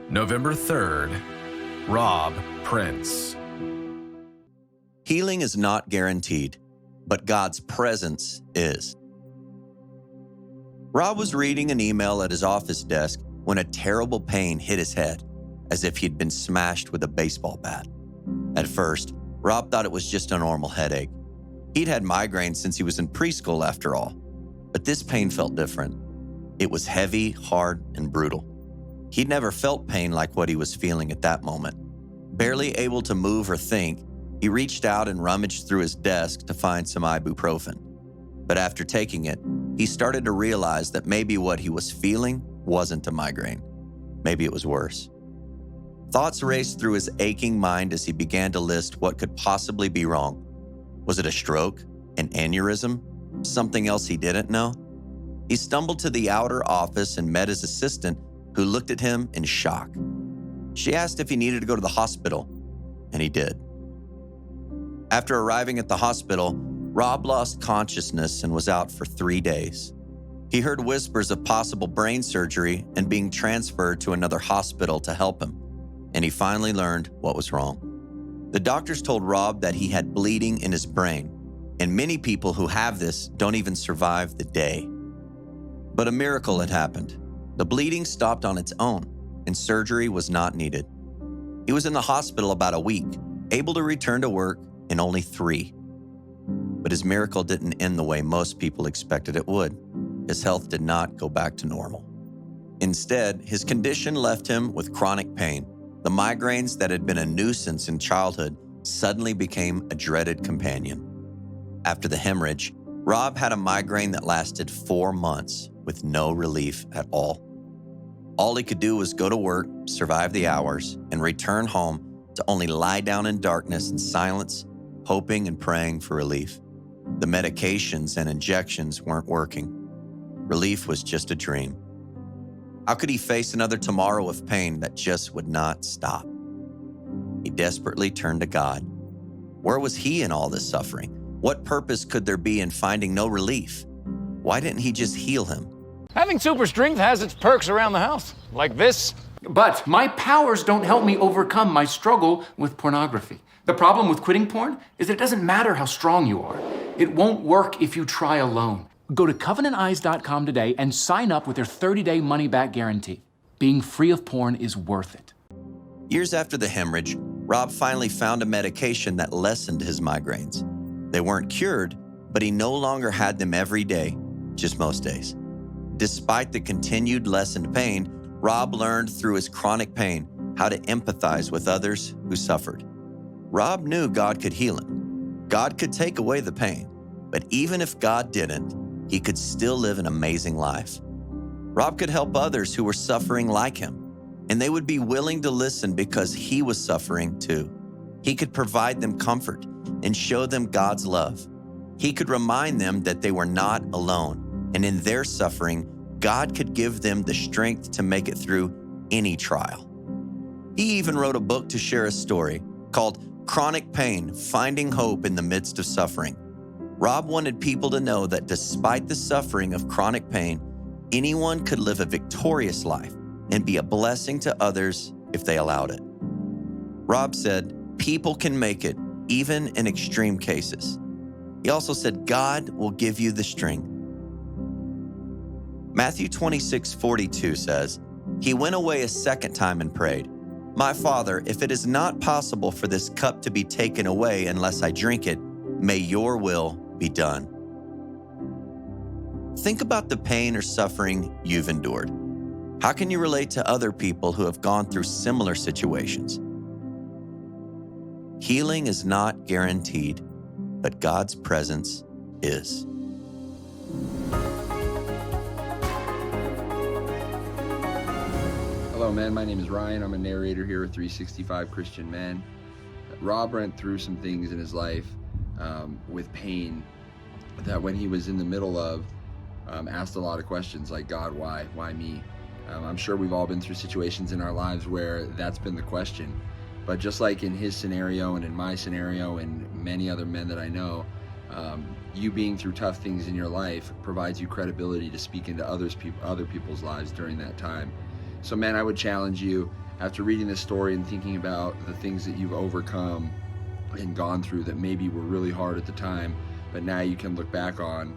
November 3rd, Rob Prince. Healing is not guaranteed, but God's presence is. Rob was reading an email at his office desk when a terrible pain hit his head, as if he'd been smashed with a baseball bat. At first, Rob thought it was just a normal headache. He'd had migraines since he was in preschool after all, but this pain felt different. It was heavy, hard, and brutal. He'd never felt pain like what he was feeling at that moment. Barely able to move or think, he reached out and rummaged through his desk to find some ibuprofen. But after taking it, he started to realize that maybe what he was feeling wasn't a migraine. Maybe it was worse. Thoughts raced through his aching mind as he began to list what could possibly be wrong. Was it a stroke? An aneurysm? Something else he didn't know? He stumbled to the outer office and met his assistant, who looked at him in shock. She asked if he needed to go to the hospital, and he did. After arriving at the hospital, Rob lost consciousness and was out for 3 days. He heard whispers of possible brain surgery and being transferred to another hospital to help him, and he finally learned what was wrong. The doctors told Rob that he had bleeding in his brain, and many people who have this don't even survive the day. But a miracle had happened. The bleeding stopped on its own, and surgery was not needed. He was in the hospital about a week, able to return to work in only 3. But his miracle didn't end the way most people expected it would. His health did not go back to normal. Instead, his condition left him with chronic pain. The migraines that had been a nuisance in childhood suddenly became a dreaded companion. After the hemorrhage, Rob had a migraine that lasted 4 months with no relief at all. All he could do was go to work, survive the hours, and return home to only lie down in darkness and silence, hoping and praying for relief. The medications and injections weren't working. Relief was just a dream. How could he face another tomorrow of pain that just would not stop? He desperately turned to God. Where was he in all this suffering? What purpose could there be in finding no relief? Why didn't he just heal him? Having super strength has its perks around the house, like this. But my powers don't help me overcome my struggle with pornography. The problem with quitting porn is that it doesn't matter how strong you are. It won't work if you try alone. Go to covenanteyes.com today and sign up with their 30-day money-back guarantee. Being free of porn is worth it. Years after the hemorrhage, Rob finally found a medication that lessened his migraines. They weren't cured, but he no longer had them every day, just most days. Despite the continued lessened pain, Rob learned through his chronic pain how to empathize with others who suffered. Rob knew God could heal him. God could take away the pain, but even if God didn't, he could still live an amazing life. Rob could help others who were suffering like him, and they would be willing to listen because he was suffering too. He could provide them comfort and show them God's love. He could remind them that they were not alone, and in their suffering, God could give them the strength to make it through any trial. He even wrote a book to share a story called Chronic Pain: Finding Hope in the Midst of Suffering. Rob wanted people to know that despite the suffering of chronic pain, anyone could live a victorious life and be a blessing to others if they allowed it. Rob said, people can make it, even in extreme cases. He also said, God will give you the strength. Matthew 26:42 says, he went away a second time and prayed, my Father, if it is not possible for this cup to be taken away unless I drink it, may your will be done. Think about the pain or suffering you've endured. How can you relate to other people who have gone through similar situations? Healing is not guaranteed, but God's presence is. Hello, man. My name is Ryan. I'm a narrator here at 365 Christian Men. Rob went through some things in his life with pain that when he was in the middle of, asked a lot of questions like, God, why? Why me? I'm sure we've all been through situations in our lives where that's been the question. But just like in his scenario and in my scenario and many other men that I know, you being through tough things in your life provides you credibility to speak into other people's lives during that time. So man, I would challenge you, after reading this story and thinking about the things that you've overcome and gone through that maybe were really hard at the time, but now you can look back on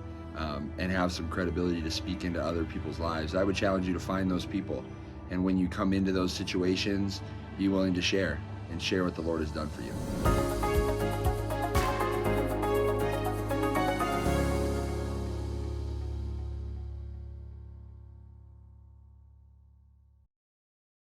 and have some credibility to speak into other people's lives. I would challenge you to find those people, and when you come into those situations, be willing to share and share what the Lord has done for you.